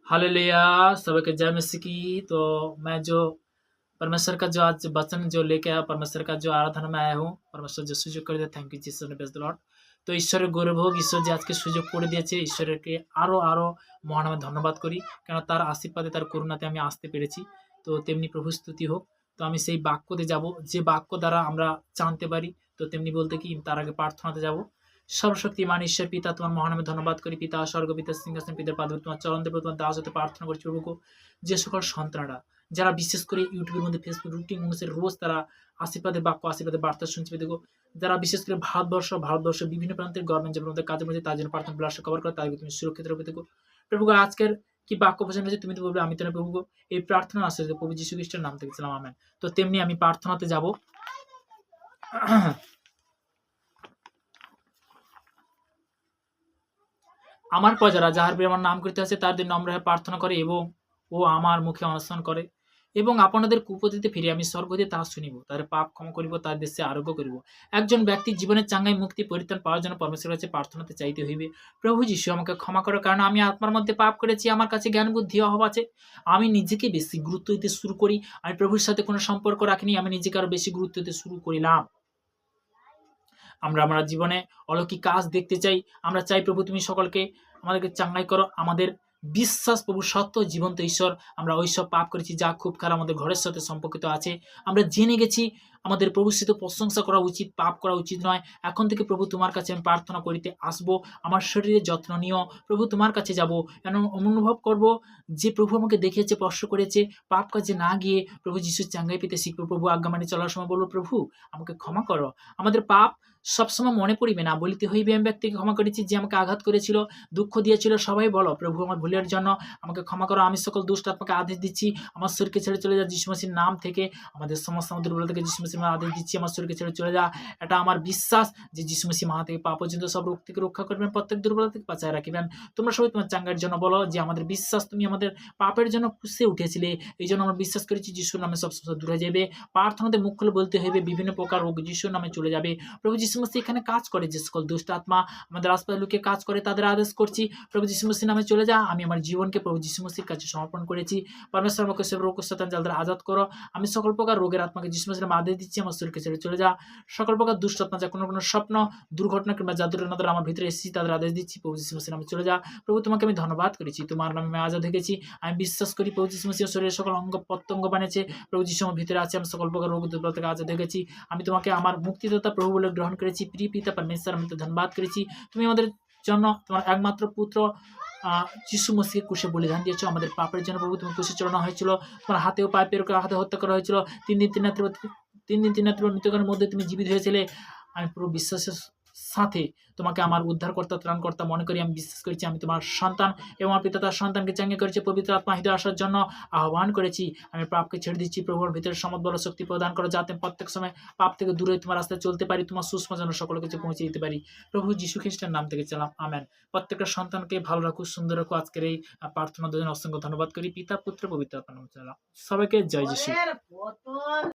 Hallelujah. सबके जय मसीह की। तो मैं जो परमेश्वर का जो आज वचन जो लेके आया, परमेश्वर का जो आराधना में आया हूँ, परमेश्वर যে সুযোগ করে দেয়, thank you Jesus name, praise the lord. তো ঈশ্বরের গৌরব হোক, ঈশ্বর যে আজকে সুযোগ করে দিয়েছে, ঈশ্বরকে আরো আরো মহান নামে ধন্যবাদ করি, কেন তার আশীর্বাদে তার করুণাতে আমি আসতে পেরেছি। তো তেমনি প্রভু স্তুতি হোক। তো আমি সেই বাক্যতে যাব, যে বাক্য দ্বারা আমরা জানতে পারি। তো তেমনি বলতে কি, তার আগে প্রার্থনাতে যাব। সর্বশক্তিমান ঈশ্বর পিতা, তোমার মহানামে ধন্যবাদ করি। পিতা স্বর্গ, পিতা সিংহাসন, পিতার পাদে তোমার চরণ দেব, তোমার দাস হতে প্রার্থনা করছি প্রভুকে। যে সকল সন্তানরা যারা বিশেষ করে ইউটিউবের মধ্যে, ফেসবুক রুটিন অনুসারে রোজ তারা আশীর্বাদের বাক্য, আশীর্বাদের বার্তা শুনছে, দেখো যারা বিশেষ করে ভারতবর্ষের বিভিন্ন প্রান্তের গভর্নমেন্ট যেমন আমাদের কাজের মধ্যে, তার জন্য প্রার্থনা ব্লাস্ট কভার করে, তাদেরকে তুমি সুরক্ষিত রেখে দেখো প্রভু। আজকের কি বাক্য বচন হয়েছে তুমি তো বলবে, আমি তো না প্রভু। এই প্রার্থনা আসছে প্রভু যীশু খ্রিস্টের নাম থেকে ছিলাম, আমেন। তো তেমনি আমি প্রার্থনাতে যাব। আমার প্রজারা যাহার প্রিয় আমার নাম করিতে আছে, তার দিন নম্র হয়ে প্রার্থনা করে এবং ও আমার মুখে অনশন করে এবং আপনাদের কুপতিতে ফিরে আমি স্বর্গ দিয়ে তাহা শুনিব, তাদের পাপ ক্ষমা করিব, তার দেশে আরোগ্য করিব। একজন ব্যক্তির জীবনের চাঙ্গাই মুক্তি পরিত্রাণ পাওয়ার জন্য পরমেশ্বরের কাছে প্রার্থনাতে চাইতে হইবে, প্রভু যীশু আমাকে ক্ষমা করো, কারণ আমি আত্মার মধ্যে পাপ করেছি, আমার কাছে জ্ঞান বুদ্ধি অভাব আছে। আমি নিজেকে বেশি গুরুত্ব দিতে শুরু করি, আমি প্রভুর সাথে কোনো সম্পর্ক রাখিনি, আমি নিজেকে আরো বেশি গুরুত্ব দিতে শুরু করিলাম। আমরা আমরা জীবনে অলৌকিক কাজ দেখতে চাই। আমরা চাই প্রভু তুমি সকলকে আমাদেরকে চাঙ্গাই করো। আমাদের বিশ্বাস প্রভু সত্য জীবন্ত ঈশ্বর, আমরা ওইসব পাপ করেছি যা খুব খারাপ আমাদের ঘরের সাথে সম্পর্কিত আছে। আমরা জেনে গেছি, আমাদের প্রভুর সাথে প্রশংসা করা উচিত, পাপ করা উচিত নয়। এখন থেকে প্রভু তোমার কাছে আমি প্রার্থনা করিতে আসবো, আমার শরীরের যত্ন নিও প্রভু, তোমার কাছে যাব, এমন অনুভব করব যে প্রভু আমাকে দেখেছে, স্পর্শ করেছে। পাপ কাজে না গিয়ে প্রভু যিশুর চাঙ্গাই পেতে শিখবো। প্রভু আজ্ঞা মানে চলার সময় বলবো, প্রভু আমাকে ক্ষমা করো। আমাদের পাপ সবসময় মনে পড়িবে না, বলিতে হইবে আমি ব্যক্তিকে ক্ষমা করেছি যে আমাকে আঘাত করেছিল, দুঃখ দিয়েছিল। সবাই বলো, প্রভু আমার ভুলের জন্য আমাকে ক্ষমা করো। আমি সকল দুষ্ট আত্মাকে আদেশ দিচ্ছি আমার শরীরকে ছেড়ে চলে যা যিশু মসির নাম থেকে। আমাদের সমস্ত দুর্বল থেকে যিশু মসির আদেশ দিচ্ছি আমার শরীরকে ছেড়ে চলে যা। এটা আমার বিশ্বাস যে যিশু মসি মহা থেকে পা পর্যন্ত সব রোগ থেকে রক্ষা করবেন, প্রত্যেক দুর্বলতা থেকে বাঁচায় রাখবেন। তোমরা সবাই তোমার চাঙ্গার জন্য বলো যে আমাদের বিশ্বাস, তুমি আমাদের পাপের জন্য খুশি উঠেছিলে, এই জন্য আমরা বিশ্বাস করেছি যিশুর নামে সব সমস্যা দূরে যাবে। প্রার্থনাতে মুখ খুলে বলতে হইবে, বিভিন্ন প্রকার রোগ যিশুর নামে চলে যাবে। প্রভু যিশু মসি এখানে কাজ করে, যে সকল দুষ্ট আত্মা আমাদের আশপাশে লুকে কাজ করে তাদের আদেশ করছি, প্রভু যিশু মসির নামে চলে যা। আমি আমার জীবনকে প্রভু যিশু মসির কাছে সমর্পণ করেছি। পরমেশ্বর আমাকে সব রোগ শয়তান জালদের আজাদ করো। আমি সকল প্রকার রোগের আত্মাকে যিশু মসির নামে আদেশ দিচ্ছি আমার শরীরকে ছেড়ে চলে যা। সকল প্রকার দুষ্ট আত্মা যা কোনো কোনো স্বপ্ন, দুর্ঘটনা কিংবা জাদুর নজর আমার ভিতরে এসেছি, তাদের আদেশ দিচ্ছি প্রভু যিশু মসির নামে চলে যা। প্রভু তোমাকে আমি ধন্যবাদ করেছি, তোমার নামে আমি আজাদ হয়ে গেছি। আমি বিশ্বাস করি প্রভু যিশু মসির শরীরের সকল অঙ্গ প্রত্যঙ্গ বানিয়েছে, প্রভু যিশু আমার ভিতরে আছে, আমি সকল প্রকার রোগ দুর্বল থেকে আজাদ হয়ে গেছি। আমি তোমাকে আমার মুক্তিদাতা প্রভু বলে গ্রহণ করেছি। প্রিয় পিতা परमेश्वर, আমি তো ধন্যবাদ করেছি, তুমি আমাদের জন্য তোমার একমাত্র পুত্র যিশু মসিহকে ক্রুশে বলিদান দিয়েছো আমাদের পাপের জন্য। প্রভু তুমি ক্রুশে চড়ানো হয়েছিল, তোমার হাতে ও পায়ে পেরো হাতে হত্যা করা হয়েছিল। 3 দিন 3 রাত্রি মৃত্যুকালের মধ্যে তুমি জীবিত হয়েছিলে। আমি পুরো বিশ্বাসের সাথে তোমাকে আমার উদ্ধারকর্তা ত্রাণকর্তা মনে করি। আমি বিশ্বাস করেছি আমি তোমার সন্তান এবং আমার পিতা তার সন্তানকে চাঙ্গে করেছে, পবিত্র আত্মা হৃদয় আসার জন্য আহ্বান করেছি। আমি পাপকে ছেড়ে দিচ্ছি, প্রভুর ভিতরে সমত বড় শক্তি প্রদান করো, যাতে প্রত্যেক সময় পাপ থেকে দূরে তোমার রাস্তায় চলতে পারি, তোমার সুষমা যেন সকল কিছু পৌঁছে দিতে পারি। প্রভু যীশু খ্রিস্টের নাম থেকে চালাম, আমেন। প্রত্যেকটা সন্তানকে ভালো রাখো, সুন্দর রাখো। আজকের এই প্রার্থনা দুজন অসংখ্য ধন্যবাদ করি, পিতা পুত্র পবিত্র আত্মার নামে চালাম। সবাইকে জয় যীশু।